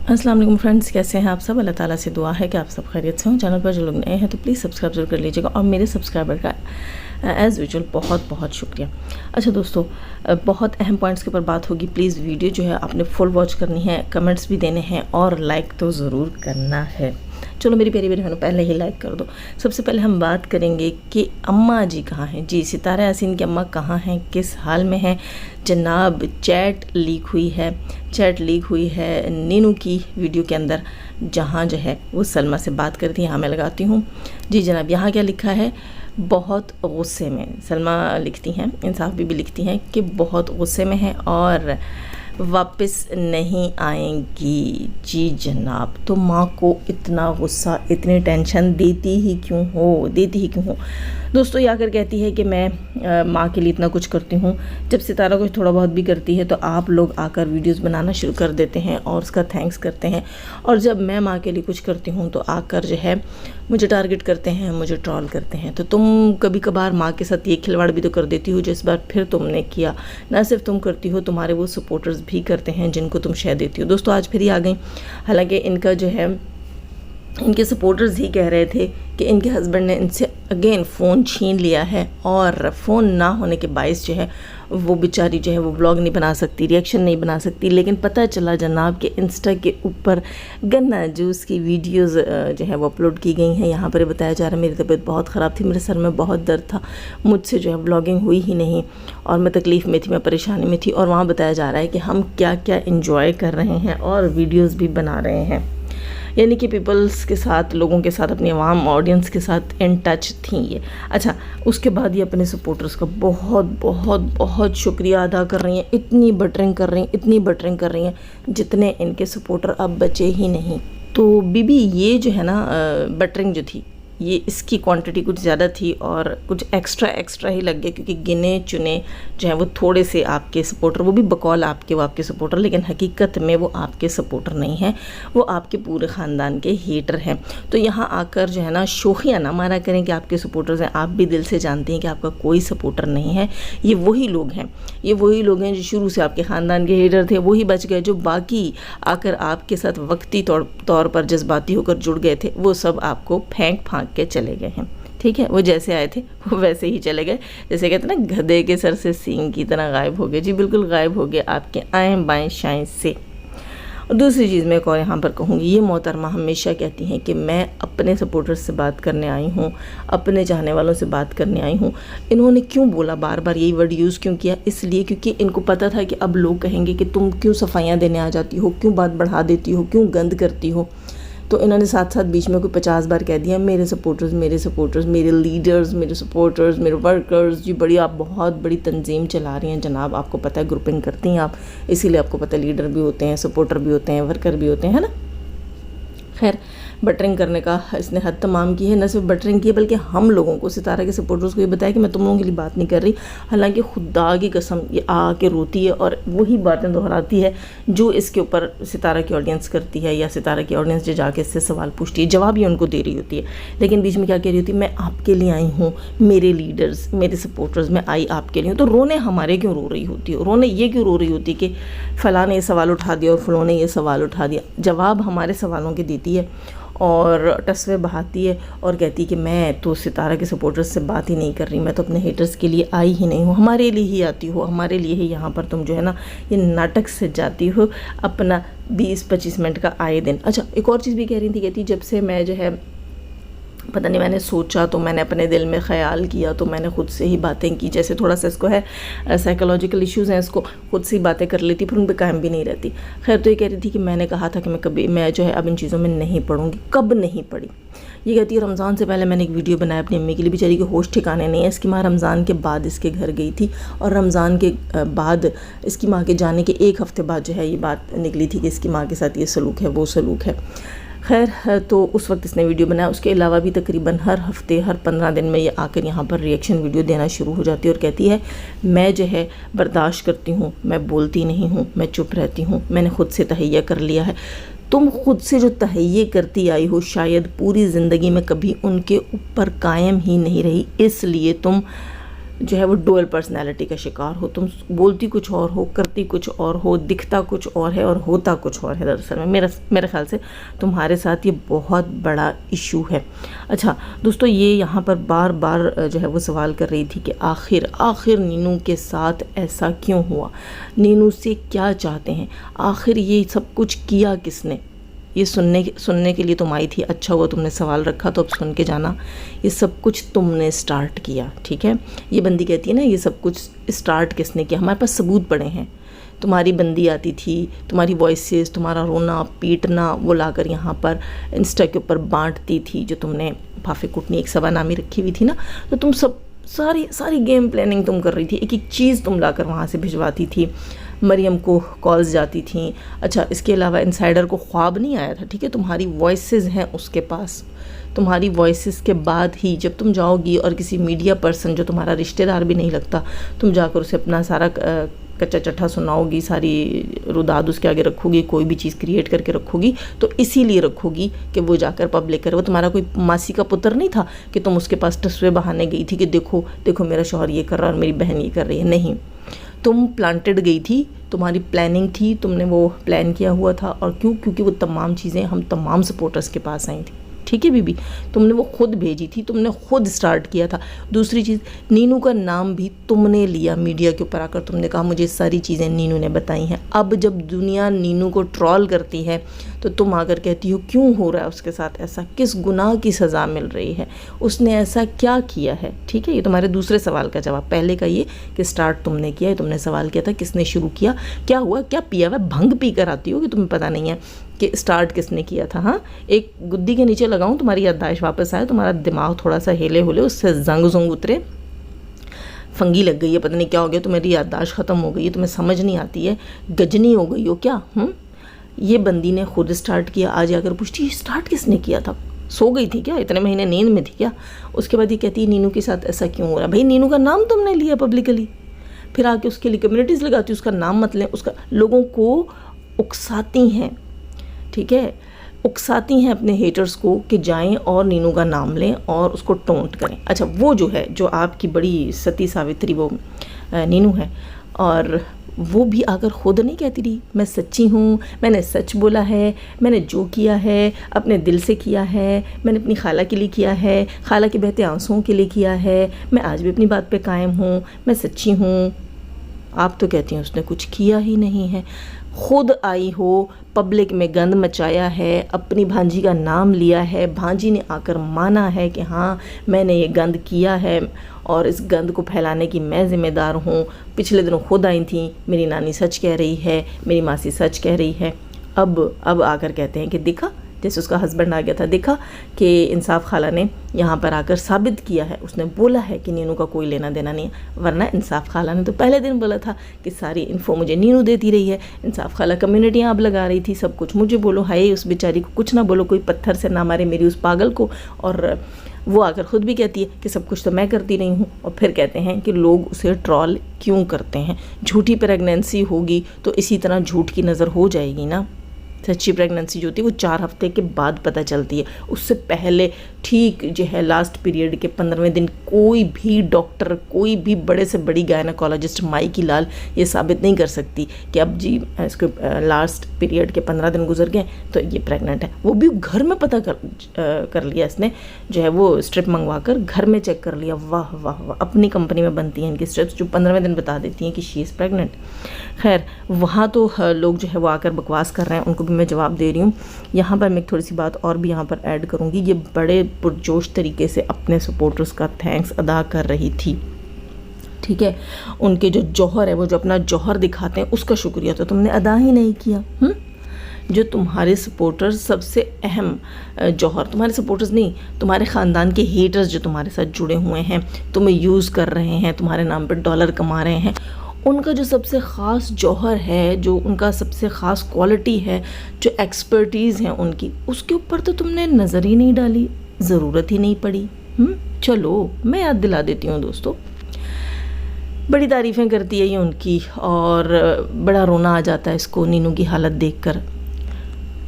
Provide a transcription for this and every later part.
अस्सलाम वालेकुम फ्रेंड्स, कैसे हैं आप सब। अल्लाह ताला से दुआ है कि आप सब खैरियत से हों। चैनल पर जो लोग नए हैं तो प्लीज़ सब्सक्राइब जरूर कर लीजिएगा और मेरे सब्सक्राइबर का एज़ यूजुअल बहुत बहुत शुक्रिया। अच्छा दोस्तों, बहुत अहम पॉइंट्स के ऊपर बात होगी। प्लीज़ वीडियो जो है आपने फुल वॉच करनी है, कमेंट्स भी देने हैं और लाइक तो ज़रूर करना है। चलो मेरी प्यारी बहनों, पहले ही लाइक कर दो। सबसे पहले हम बात करेंगे कि अम्मा जी कहाँ हैं। जी, सितारा यासीन की अम्मा कहाँ हैं, किस हाल में हैं जनाब। चैट लीक हुई है नीनू की वीडियो के अंदर, जहाँ जो है वो सलमा से बात करती है। यहाँ मैं लगाती हूँ। जी जनाब, यहाँ क्या लिखा है, बहुत गुस्से में। सलमा लिखती हैं, इंसाफ भी लिखती हैं कि बहुत गुस्से में है और वापस नहीं आएंगी। जी जनाब, तो माँ को इतना गुस्सा, इतनी टेंशन देती ही क्यों हो दोस्तों। ये आकर कहती है कि मैं माँ के लिए इतना कुछ करती हूँ। जब सितारा कुछ थोड़ा बहुत भी करती है तो आप लोग आकर वीडियोस बनाना शुरू कर देते हैं और उसका थैंक्स करते हैं, और जब मैं माँ के लिए कुछ करती हूँ तो आकर जो है मुझे टारगेट करते हैं, मुझे ट्रॉल करते हैं। तो तुम कभी कभार माँ के साथ ये खिलवाड़ भी तो कर देती हो जो इस बार फिर तुमने किया। ना सिर्फ तुम करती हो, तुम्हारे वो सपोर्टर्स भी करते हैं जिनको तुम शेयर देती हो। दोस्तों आज फिर ही आ गई। हालांकि इनका जो है, इनके सपोर्टर्स ही कह रहे थे कि इनके हस्बैंड ने इनसे अगेन फ़ोन छीन लिया है और फ़ोन ना होने के बायस जो है वो बेचारी जो है वो ब्लॉग नहीं बना सकती, रिएक्शन नहीं बना सकती। लेकिन पता चला जनाब कि इंस्टा के ऊपर गन्ना जूस की वीडियोस जो है वो अपलोड की गई हैं। यहाँ पर बताया जा रहा है मेरी तबीयत बहुत ख़राब थी, मेरे सर में बहुत दर्द था, मुझसे जो है ब्लॉगिंग हुई ही नहीं और मैं तकलीफ़ में थी, मैं परेशानी में थी। और वहाँ बताया जा रहा है कि हम क्या क्या इंजॉय कर रहे हैं और वीडियोज़ भी बना रहे हैं। यानी कि पीपल्स के साथ, लोगों के साथ, अपनी आवाम ऑडियंस के साथ इन टच थी ये। अच्छा, उसके बाद ये अपने सपोर्टर्स का बहुत बहुत बहुत शुक्रिया अदा कर रही हैं। इतनी बटरिंग कर रही हैं जितने इनके सपोर्टर अब बचे ही नहीं। तो बीबी ये जो है ना, बटरिंग जो थी ये, इसकी क्वांटिटी कुछ ज़्यादा थी और कुछ एक्स्ट्रा ही लग गया, क्योंकि गिने चुने जो है वो थोड़े से आपके सपोर्टर, वो भी बकौल आपके, वो आपके सपोर्टर, लेकिन हकीकत में वो आपके सपोर्टर नहीं हैं, वो आपके पूरे ख़ानदान के हेटर हैं। तो यहाँ आकर जो है ना शोखियाँ ना मारा करें कि आपके सपोर्टर्स हैं। आप भी दिल से जानते हैं कि आपका कोई सपोर्टर नहीं है। ये वही लोग हैं जो शुरू से आपके ख़ानदान के हेटर थे, वही बच गए। जो बाकी आकर आपके साथ वक्ती तौर पर जज्बाती होकर जुड़ गए थे, वो सब आपको फेंक के चले गए हैं। ठीक है, वो जैसे आए थे वो वैसे ही चले गए। जैसे कहते हैं ना, गधे के सर से सींग की तरह गायब हो गए। जी बिल्कुल गायब हो गए आपके आएँ बाएँ शाएँ से। और दूसरी चीज़ मैं एक और यहाँ पर कहूँगी, ये मोहतरमा हमेशा कहती हैं कि मैं अपने सपोर्टर्स से बात करने आई हूँ, अपने चाहने वालों से बात करने आई हूँ। इन्होंने क्यों बोला, बार बार यही वर्ड यूज़ क्यों किया? इसलिए क्योंकि इनको पता था कि अब लोग कहेंगे कि तुम क्यों सफाइयाँ देने आ जाती हो, क्यों बात बढ़ा देती हो, क्यों गंद करती हो। तो इन्होंने साथ साथ बीच में कोई 50 बार कह दिया, मेरे सपोर्टर्स, मेरे लीडर्स, मेरे सपोर्टर्स, मेरे वर्कर्स। जी बड़ी, आप बहुत बड़ी तंजीम चला रही हैं जनाब, आपको पता है, ग्रुपिंग करती हैं आप, इसीलिए आपको पता है लीडर भी होते हैं, सपोर्टर भी होते हैं, वर्कर भी होते हैं, है ना। खैर, बटरिंग करने का इसने हद तमाम की है। न सिर्फ बटरिंग की है बल्कि हम लोगों को, सितारा के सपोर्टर्स को ये बताया कि मैं तुम लोगों के लिए बात नहीं कर रही। हालांकि खुदा की कसम ये आके रोती है और वही बातें दोहराती है जो इसके ऊपर सितारा की ऑडियंस करती है, या सितारा की ऑडियंस जो जाके इससे सवाल पूछती है, जवाब ही उनको दे रही होती है। लेकिन बीच में क्या कह रही होती है, मैं आपके लिए आई हूँ, मेरे लीडर्स, मेरे सपोर्टर्स, मैं आई आपके लिए हूँ। तो रोने हमारे क्यों रो रही होती है, रोने ये क्यों रो रही होती है कि फ़लाँ ने ये सवाल उठा दिया और फ़लाँ ने ये सवाल उठा दिया। जवाब हमारे सवालों के देती है और टसवे बहाती है और कहती कि मैं तो सितारा के सपोर्टर्स से बात ही नहीं कर रही, मैं तो अपने हेटर्स के लिए आई ही नहीं हूँ, हमारे लिए ही आती हो, हमारे लिए ही यहाँ पर तुम जो है ना ये नाटक से जाती हो अपना 20-25 मिनट का आए दिन। अच्छा, एक और चीज़ भी कह रही थी, कहती जब से मैं जो है पता नहीं, मैंने सोचा तो मैंने अपने दिल में ख़्याल किया तो मैंने ख़ुद से ही बातें की। जैसे थोड़ा सा इसको है साइकोलॉजिकल इश्यूज़ हैं, इसको खुद से ही बातें कर लेती, फिर उन पर कायम भी नहीं रहती। खैर, तो ये कह रही थी कि मैंने कहा था कि मैं जो है अब इन चीज़ों में नहीं पढ़ूँगी। कब नहीं पढ़ी? ये कहती है रमज़ान से पहले मैंने एक वीडियो बनाया अपनी अम्मी के लिए, बेचारी के होश ठिकाने नहीं है। इसकी माँ रमज़ान के बाद इसके घर गई थी और रमज़ान के बाद इसकी माँ के जाने के 1 हफ़्ते बाद जो है ये बात निकली थी कि इसकी माँ के साथ ये सलूक है, वो सलूक है। खैर, तो उस वक्त इसने वीडियो बनाया। उसके अलावा भी तकरीबन हर हफ्ते, हर 15 दिन में ये आकर यहाँ पर रिएक्शन वीडियो देना शुरू हो जाती है और कहती है मैं जो है बर्दाश्त करती हूँ, मैं बोलती नहीं हूँ, मैं चुप रहती हूँ, मैंने ख़ुद से तहैया कर लिया है। तुम खुद से जो तहैये करती आई हो शायद पूरी ज़िंदगी में कभी उनके ऊपर कायम ही नहीं रही, इसलिए तुम जो है वो डुअल पर्सनैलिटी का शिकार हो। तुम बोलती कुछ और हो, करती कुछ और हो, दिखता कुछ और है और होता कुछ और है। दरअसल में मेरे ख्याल से तुम्हारे साथ ये बहुत बड़ा इशू है। अच्छा दोस्तों, ये यहाँ पर बार बार जो है वो सवाल कर रही थी कि आखिर नीनू के साथ ऐसा क्यों हुआ, नीनू से क्या चाहते हैं, आखिर ये सब कुछ किया किसने। ये सुनने के लिए तुम आई थी, अच्छा हुआ तुमने सवाल रखा, तो अब सुन के जाना, ये सब कुछ तुमने स्टार्ट किया। ठीक है, ये बंदी कहती है ना, ये सब कुछ स्टार्ट किसने किया, हमारे पास सबूत पड़े हैं। तुम्हारी बंदी आती थी, तुम्हारी वॉइसेस, तुम्हारा रोना पीटना, वो लाकर यहाँ पर इंस्टा के ऊपर बांटती थी, जो तुमने फाफे कुटनी एक सवा नामी रखी हुई थी ना, तो तुम सब सारी गेम प्लानिंग तुम कर रही थी, एक एक चीज़ तुम लाकर वहाँ से भिजवाती थी, मरियम को कॉल्स जाती थी। अच्छा, इसके अलावा इनसाइडर को ख्वाब नहीं आया था, ठीक है, तुम्हारी वॉइसेस हैं उसके पास, तुम्हारी वॉइसेस के बाद ही जब तुम जाओगी और किसी मीडिया पर्सन जो तुम्हारा रिश्तेदार भी नहीं लगता, तुम जाकर उसे अपना सारा कच्चा चट्ठा सुनाओगी, सारी रुदाद उसके आगे रखोगी, कोई भी चीज़ क्रिएट करके रखोगी, तो इसीलिए रखोगी कि वो जाकर पब्लिक करे। वो तुम्हारा कोई मासी का पुत्र नहीं था कि तुम उसके पास टसवे बहाने गई थी कि देखो देखो मेरा शौहर ये कर रहा है और मेरी बहन ये कर रही है। नहीं, तुम प्लांटेड गई थी, तुम्हारी प्लानिंग थी, तुमने वो प्लान किया हुआ था। और क्यों? क्योंकि वो तमाम चीज़ें हम तमाम सपोर्टर्स के पास आई थी। ठीक है बीबी, तुमने वो खुद भेजी थी, तुमने खुद स्टार्ट किया था। दूसरी चीज़, नीनू का नाम भी तुमने लिया मीडिया के ऊपर आकर, तुमने कहा मुझे सारी चीज़ें नीनू ने बताई हैं। अब जब दुनिया नीनू को ट्रॉल करती है तो तुम आकर कहती हो क्यों हो रहा है उसके साथ ऐसा, किस गुनाह की सज़ा मिल रही है, उसने ऐसा क्या किया है। ठीक है, ये तुम्हारे दूसरे सवाल का जवाब। पहले का ये कि स्टार्ट तुमने किया है, तुमने सवाल किया था किसने शुरू किया, क्या हुआ, क्या पिया हुआ भंग पी कर आती हो कि तुम्हें पता नहीं है कि स्टार्ट किसने किया था। हाँ, एक गुद्दी के नीचे लगाऊं तुम्हारी याददाश्त वापस आए, तुम्हारा दिमाग थोड़ा सा हिले हुले, उससे जंग उतरे, फंगी लग गई है, पता नहीं क्या हो गया, तुम्हारी याददाश्त ख़त्म हो गई है, तुम्हें समझ नहीं आती है, गजनी हो गई हो क्या। ये बंदी ने खुद स्टार्ट किया। आज आकर पूछती स्टार्ट किसने किया था, सो गई थी क्या, इतने महीने नींद में थी क्या। उसके बाद ये कहती है नीनू के साथ ऐसा क्यों हो रहा है। भाई नीनू का नाम तुमने लिया पब्लिकली, फिर आके उसके लिए कम्युनिटीज़ लगाती, उसका नाम मत लें, उसका लोगों को उकसाती हैं। ठीक है, उकसाती हैं अपने हेटर्स को कि जाएं और नीनू का नाम लें और उसको टोंट करें। अच्छा, वो जो है, जो आपकी बड़ी सती सावित्री वो नीनू है, और वो भी आकर खुद नहीं कहती रही मैं सच्ची हूँ, मैंने सच बोला है, मैंने जो किया है अपने दिल से किया है, मैंने अपनी खाला के लिए किया है, खाला के बहते आंसुओं के लिए किया है, मैं आज भी अपनी बात पे कायम हूँ, मैं सच्ची हूँ। आप तो कहती हैं उसने कुछ किया ही नहीं है। खुद आई हो, पब्लिक में गंद मचाया है, अपनी भांजी का नाम लिया है, भांजी ने आकर माना है कि हाँ मैंने ये गंद किया है और इस गंद को फैलाने की मैं ज़िम्मेदार हूँ। पिछले दिनों खुद आई थी, मेरी नानी सच कह रही है, मेरी मासी सच कह रही है। अब आकर कहते हैं कि देखा, जैसे उसका हस्बैंड आ गया था, देखा कि इंसाफ खाला ने यहाँ पर आकर साबित किया है, उसने बोला है कि नीनू का कोई लेना देना नहीं है। वरना इंसाफ खाला ने तो पहले दिन बोला था कि सारी इन्फो मुझे नीनू देती रही है, इंसाफ खाला कम्युनिटियाँ अब लगा रही थी, सब कुछ मुझे बोलो, हाय उस बेचारी को कुछ ना बोलो, कोई पत्थर से ना मारे मेरी उस पागल को। और वो आकर ख़ुद भी कहती है कि सब कुछ तो मैं करती रही हूँ। और फिर कहते हैं कि लोग उसे ट्रॉल क्यों करते हैं। झूठी प्रेगनेंसी होगी तो इसी तरह झूठ की नज़र हो जाएगी ना। सच्ची प्रेगनेंसी जो होती है वो 4 हफ्ते के बाद पता चलती है, उससे पहले ठीक जो है लास्ट पीरियड के 15वें दिन कोई भी डॉक्टर, कोई भी बड़े से बड़ी गायनेकोलॉजिस्ट माई की लाल ये साबित नहीं कर सकती कि अब जी इसके लास्ट पीरियड के 15 दिन गुजर गए तो ये प्रेग्नेंट है। वो भी घर में पता कर लिया इसने, जो है वो स्ट्रिप मंगवा कर घर में चेक कर लिया। वाह वाह वाह, अपनी कंपनी में बनती हैं इनकी स्ट्रिप्स जो 15वें दिन बता देती हैं कि शी इज़ प्रेगनेंट। खैर, वहाँ तो लोग जो है वो आकर बकवास कर रहे हैं, उनको मैं जवाब दे रही हूँ। यहाँ पर मैं थोड़ी सी बात और भी यहाँ पर ऐड करूँगी। ये बड़े पुरजोश तरीके से अपने सपोर्टर्स का थैंक्स अदा कर रही थी, ठीक है। उनके जो जौहर है, वो जो अपना जौहर दिखाते हैं, उसका शुक्रिया तो तुमने अदा ही नहीं किया। जो तुम्हारे सपोर्टर्स सबसे अहम जौहर, तुम्हारे सपोर्टर्स नहीं, तुम्हारे ख़ानदान के हेटर्स जो तुम्हारे साथ जुड़े हुए हैं, तुम्हें यूज़ कर रहे हैं, तुम्हारे नाम पर डॉलर कमा रहे हैं, उनका जो सबसे ख़ास जौहर है, जो उनका सबसे ख़ास क्वालिटी है, जो एक्सपर्टीज़ है उनकी, उसके ऊपर तो तुमने नज़र ही नहीं डाली, ज़रूरत ही नहीं पड़ी। चलो मैं याद दिला देती हूँ दोस्तों। बड़ी तारीफ़ें करती है ये उनकी और बड़ा रोना आ जाता है इसको नीनू की हालत देखकर,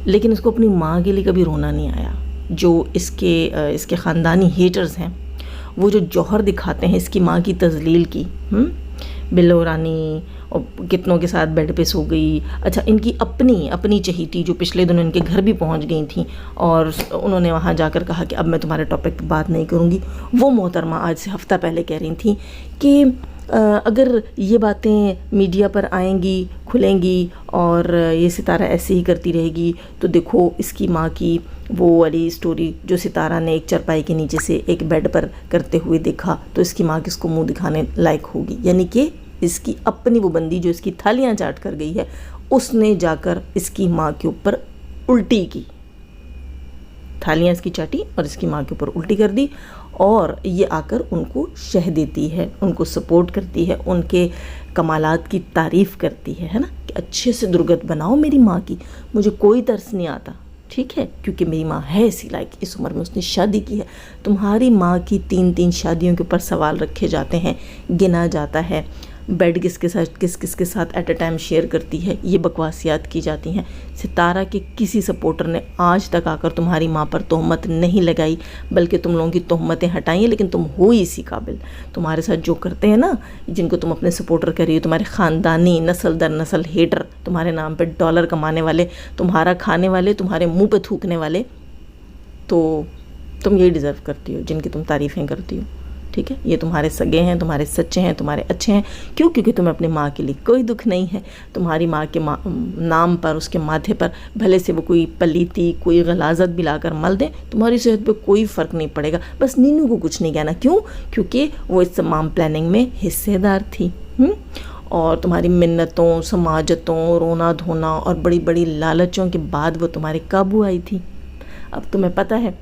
लेकिन इसको अपनी माँ के लिए कभी रोना नहीं आया। जो इसके ख़ानदानी हेटर्स हैं वो जो जौहर दिखाते हैं इसकी माँ की तजलील की, बिल्लो रानी और कितनों के साथ बेड पे सो गई। अच्छा, इनकी अपनी चहेती जो पिछले दिनों इनके घर भी पहुंच गई थी और उन्होंने वहां जाकर कहा कि अब मैं तुम्हारे टॉपिक पे बात नहीं करूंगी, वो मोहतरमा आज से हफ्ता पहले कह रही थी कि अगर ये बातें मीडिया पर आएंगी, खुलेंगी और ये सितारा ऐसे ही करती रहेगी तो देखो इसकी माँ की वो वाली स्टोरी जो सितारा ने एक चारपाई के नीचे से एक बेड पर करते हुए देखा तो इसकी माँ किसको मुंह दिखाने लायक होगी। यानी कि इसकी अपनी वो बंदी जो इसकी थालियाँ चाट कर गई है उसने जाकर इसकी माँ के ऊपर उल्टी की, थालियाँ इसकी चाटी और इसकी माँ के ऊपर उल्टी कर दी और ये आकर उनको शह देती है, उनको सपोर्ट करती है, उनके कमालात की तारीफ़ करती है ना, कि अच्छे से दुर्गत बनाओ मेरी माँ की, मुझे कोई तरस नहीं आता, ठीक है, क्योंकि मेरी माँ है इसी लायक, इस उम्र में उसने शादी की है। तुम्हारी माँ की 3-3 शादियों के ऊपर सवाल रखे जाते हैं, गिना जाता है, बेड किसके साथ किसके साथ एट अ टाइम शेयर करती है, ये बकवासियात की जाती हैं। सितारा के किसी सपोर्टर ने आज तक आकर तुम्हारी माँ पर तोहमत नहीं लगाई, बल्कि तुम लोगों की तोहमतें हटाई हैं, लेकिन तुम हो ही इसी काबिल। तुम्हारे साथ जो करते हैं ना, जिनको तुम अपने सपोर्टर कर रही हो, तुम्हारे ख़ानदानी नस्ल दर नस्ल हेटर, तुम्हारे नाम पर डॉलर कमाने वाले, तुम्हारा खाने वाले, तुम्हारे मुँह पर थूकने वाले, तो तुम यही डिज़र्व करती हो जिनकी तुम तारीफ़ें करती हो, ठीक है। ये तुम्हारे सगे हैं, तुम्हारे सच्चे हैं, तुम्हारे अच्छे हैं। क्यों? क्योंकि तुम्हें अपनी माँ के लिए कोई दुख नहीं है। तुम्हारी माँ के नाम पर, उसके माथे पर भले से वो कोई पलीती, कोई गलाजत भी लाकर मल दें, तुम्हारी सेहत पे कोई फ़र्क नहीं पड़ेगा। बस नीनू को कुछ नहीं कहना। क्यों? क्योंकि वो इस तमाम प्लानिंग में हिस्सेदार थी। और तुम्हारी मिन्नतों, समाजतों, रोना धोना और बड़ी बड़ी लालचों के बाद वो तुम्हारे काबू आई थी। अब तुम्हें पता है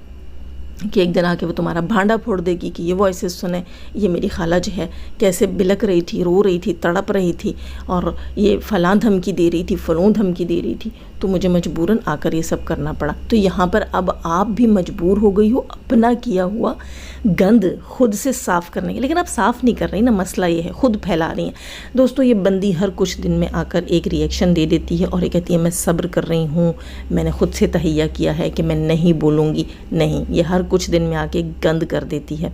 कि एक दिन आके वो तुम्हारा भांडा फोड़ देगी कि ये वॉइसेस सुने, ये मेरी खाला जो है कैसे बिलक रही थी, रो रही थी, तड़प रही थी और ये फलां धमकी दे रही थी, फलों धमकी दे रही थी, तो मुझे मजबूरन आकर ये सब करना पड़ा। तो यहाँ पर अब आप भी मजबूर हो गई हो अपना किया हुआ गंद खुद से साफ़ करने के, लेकिन आप साफ़ नहीं कर रही ना, मसला ये है, खुद फैला रही हैं। दोस्तों, ये बंदी हर कुछ दिन में आकर एक रिएक्शन दे देती है और ये कहती है मैं सब्र कर रही हूँ, मैंने खुद से तहैया किया है कि मैं नहीं बोलूँगी। नहीं, ये हर कुछ दिन में आके गंद कर देती है,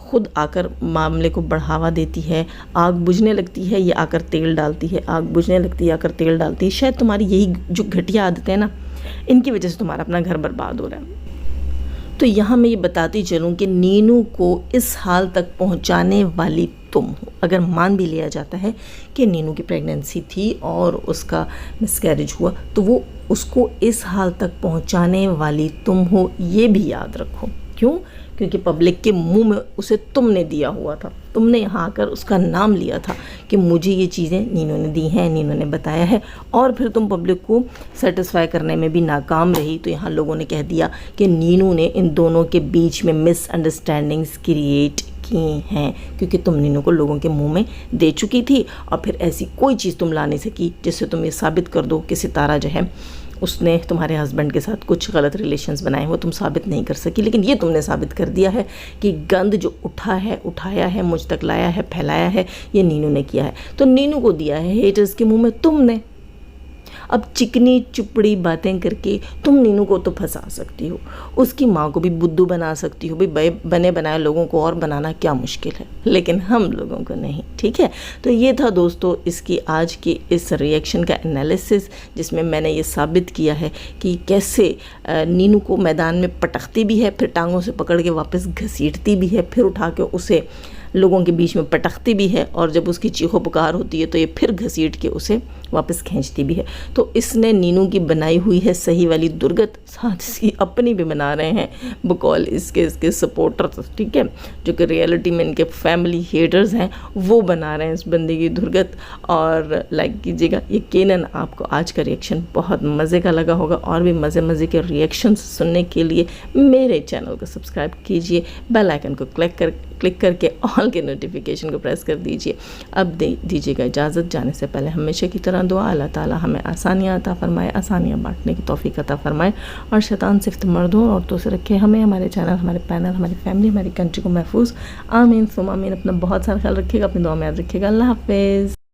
खुद आकर मामले को बढ़ावा देती है। आग बुझने लगती है, ये आकर तेल डालती है, आग बुझने लगती है, आकर तेल डालती है। शायद तुम्हारी यही जो घटिया आदतें हैं ना, इनकी वजह से तुम्हारा अपना घर बर्बाद हो रहा है। तो यहाँ मैं ये बताती चलूँ कि नीनू को इस हाल तक पहुँचाने वाली तुम हो। अगर मान भी लिया जाता है कि नीनू की प्रेगनेंसी थी और उसका मिसकैरेज हुआ, तो वो उसको इस हाल तक पहुँचाने वाली तुम हो, ये भी याद रखो। क्यों? क्योंकि पब्लिक के मुंह में उसे तुमने दिया हुआ था, तुमने यहाँ आकर उसका नाम लिया था कि मुझे ये चीज़ें नीनू ने दी हैं, नीनू ने बताया है, और फिर तुम पब्लिक को सेटिस्फाई करने में भी नाकाम रही। तो यहाँ लोगों ने कह दिया कि नीनू ने इन दोनों के बीच में मिसअंडरस्टैंडिंग्स क्रिएट की हैं, क्योंकि तुम नीनू को लोगों के मुंह में दे चुकी थी और फिर ऐसी कोई चीज़ तुम ला नहीं सकी जिससे तुम ये साबित कर दो कि सितारा जो है उसने तुम्हारे हस्बैंड के साथ कुछ गलत रिलेशंस बनाए, वो तुम साबित नहीं कर सकी। लेकिन ये तुमने साबित कर दिया है कि गंद जो उठाया है, मुझ तक लाया है, फैलाया है, ये नीनू ने किया है। तो नीनू को दिया है हेटर्स के मुंह में तुमने। अब चिकनी चुपड़ी बातें करके तुम नीनू को तो फंसा सकती हो, उसकी माँ को भी बुद्धू बना सकती हो। भाई बने बनाए लोगों को और बनाना क्या मुश्किल है, लेकिन हम लोगों को नहीं, ठीक है। तो ये था दोस्तों इसकी आज की इस रिएक्शन का एनालिसिस, जिसमें मैंने ये साबित किया है कि कैसे नीनू को मैदान में पटकती भी है, फिर टांगों से पकड़ के वापस घसीटती भी है, फिर उठा के उसे लोगों के बीच में पटकती भी है, और जब उसकी चीखो पुकार होती है तो ये फिर घसीट के उसे वापस खींचती भी है। तो इसने नीनू की बनाई हुई है सही वाली दुर्गत, साथ इसकी अपनी भी बना रहे हैं बकौल इसके सपोर्टर्स, ठीक है, जो कि रियलिटी में इनके फैमिली हेटर्स हैं, वो बना रहे हैं इस बंदी की दुर्गत। और लाइक कीजिएगा। यकीनन आपको आज का रिएक्शन बहुत मज़े का लगा होगा, और भी मज़े के रिएक्शंस सुनने के लिए मेरे चैनल को सब्सक्राइब कीजिए, बेल आइकन को क्लिक करके ऑल के नोटिफिकेशन को प्रेस कर दीजिए। अब दीजिएगा इजाज़त। जाने से पहले हमेशा की तरह दुआ, अल्लाह ताला हमें आसानियाँ अता फरमाए, आसानियाँ बांटने की तौफीक अता फरमाए, और शैतान सिफ्त मर्दों और औरतों से रखे हमें, हमारे चैनल, हमारे पैनल, हमारी फैमिली, हमारी कंट्री को महफूज। आमीन सुम आमीन। अपना बहुत सारा ख्याल रखिएगा, अपनी दुआ में याद रखिएगा। अल्लाह हाफिज़।